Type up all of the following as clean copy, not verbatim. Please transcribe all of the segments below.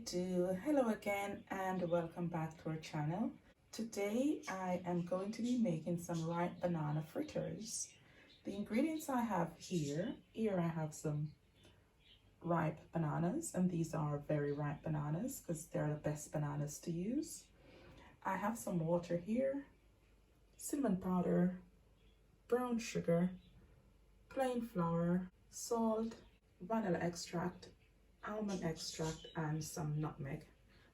do? Hello again and welcome back to our channel. Today I am going to be making some ripe banana fritters. The ingredients I have here I have some ripe bananas, and these are very ripe bananas because they're the best bananas to use. I have some water here, cinnamon powder, brown sugar, plain flour, salt, vanilla extract, almond extract, and some nutmeg.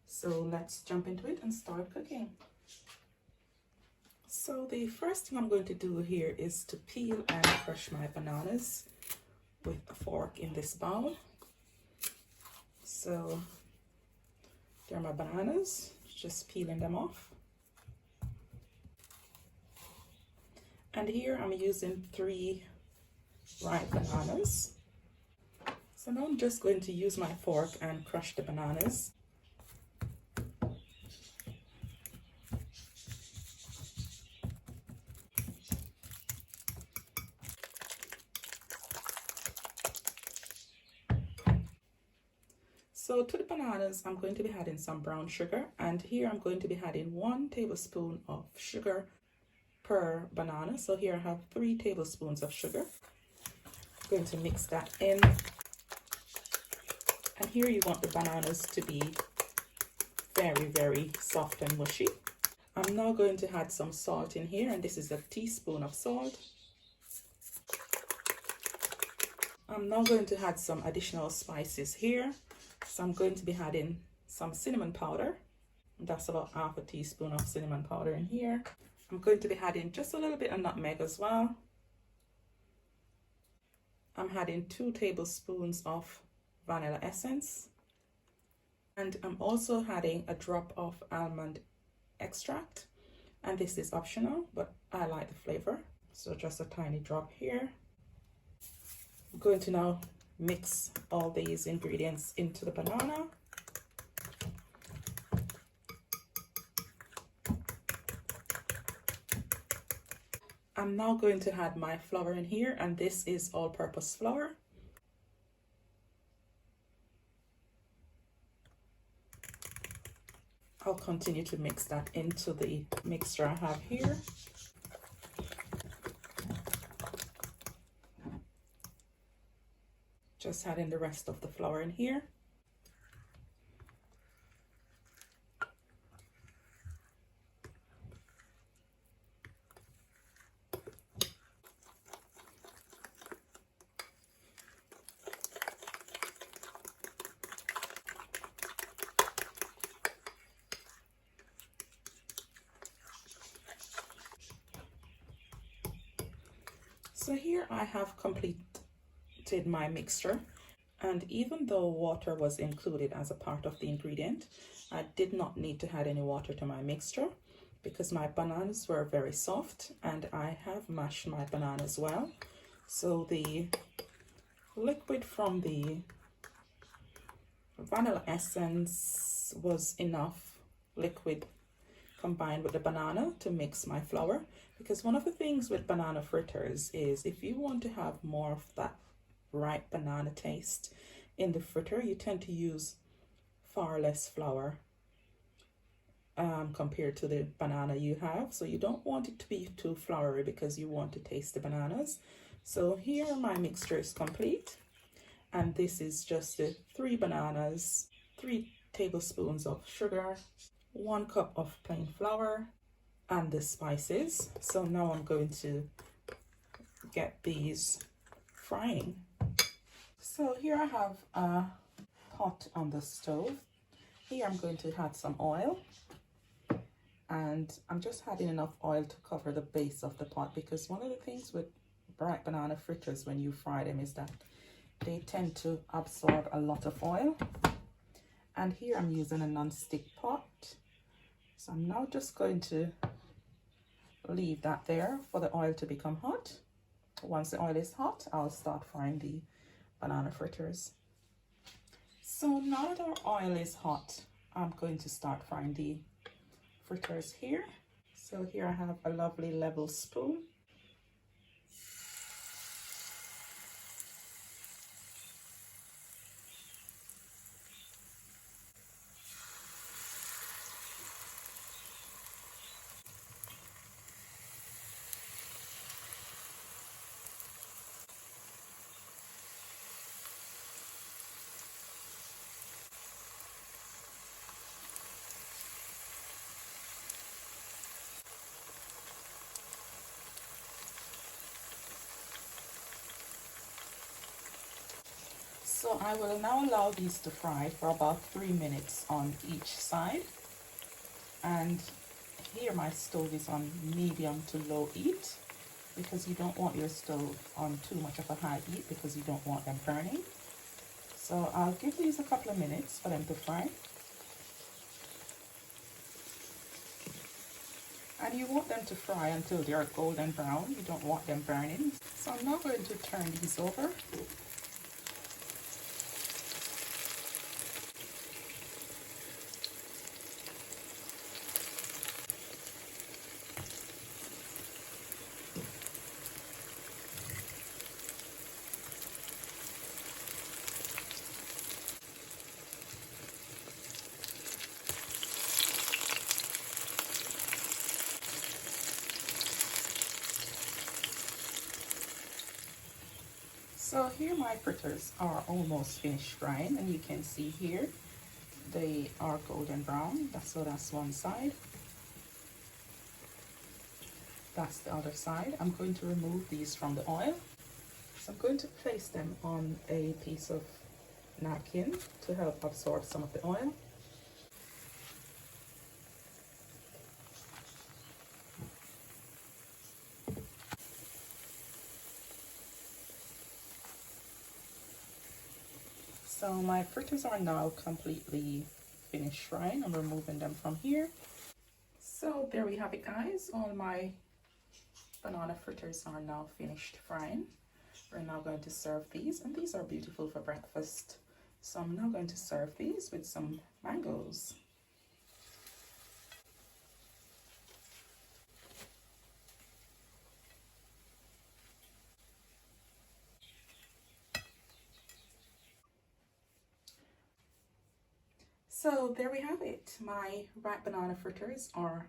So let's jump into it and start cooking. So the first thing I'm going to do here is to peel and crush my bananas with a fork in this bowl. So there are my bananas, just peeling them off. And here I'm using 3 ripe bananas. So now I'm just going to use my fork and crush the bananas. So to the bananas, I'm going to be adding some brown sugar, and here I'm going to be adding 1 tablespoon of sugar per banana. So here I have 3 tablespoons of sugar. I'm going to mix that in. And here you want the bananas to be very, very soft and mushy. I'm now going to add some salt in here, and this is a teaspoon of salt. I'm now going to add some additional spices here. So I'm going to be adding some cinnamon powder. That's about ½ a teaspoon of cinnamon powder in here. I'm going to be adding just a little bit of nutmeg as well. I'm adding 2 tablespoons of vanilla essence, and I'm also adding a drop of almond extract, and this is optional, but I like the flavor, so just a tiny drop here. I'm going to now mix all these ingredients into the banana. I'm now going to add my flour in here, and this is all-purpose flour. I'll continue to mix that into the mixture I have here. Just adding the rest of the flour in here. So here I have completed my mixture, and even though water was included as a part of the ingredient, I did not need to add any water to my mixture because my bananas were very soft, and I have mashed my bananas well. So the liquid from the vanilla essence was enough liquid combined with the banana to mix my flour, because one of the things with banana fritters is if you want to have more of that ripe banana taste in the fritter, you tend to use far less flour compared to the banana you have. So you don't want it to be too floury because you want to taste the bananas. So here my mixture is complete, and this is just the 3 bananas, 3 tablespoons of sugar, 1 cup of plain flour, and the spices. So now I'm going to get these frying. So here I have a pot on the stove. Here I'm going to add some oil, and I'm just adding enough oil to cover the base of the pot, because one of the things with bright banana fritters when you fry them is that they tend to absorb a lot of oil. And here I'm using a non-stick pot. So I'm now just going to leave that there for the oil to become hot. Once the oil is hot, I'll start frying the banana fritters. So now that our oil is hot, I'm going to start frying the fritters here. So here I have a lovely level spoon. So I will now allow these to fry for about 3 minutes on each side. And here my stove is on medium to low heat, because you don't want your stove on too much of a high heat because you don't want them burning. So I'll give these a couple of minutes for them to fry. And you want them to fry until they are golden brown. You don't want them burning. So I'm now going to turn these over. So here my fritters are almost finished frying, and you can see here they are golden brown. So that's one side. That's the other side. I'm going to remove these from the oil. So I'm going to place them on a piece of napkin to help absorb some of the oil. So my fritters are now completely finished frying. I'm removing them from here. So there we have it, guys. All my banana fritters are now finished frying. We're now going to serve these, and these are beautiful for breakfast. So I'm now going to serve these with some mangoes. So there we have it. My ripe banana fritters are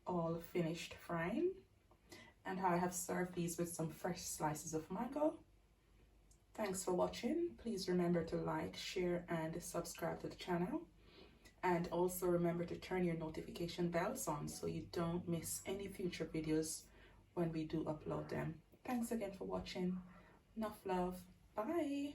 all finished frying, and I have served these with some fresh slices of mango. Thanks for watching. Please remember to like, share, and subscribe to the channel. And also remember to turn your notification bells on so you don't miss any future videos when we do upload them. Thanks again for watching. Nuff Love. Bye.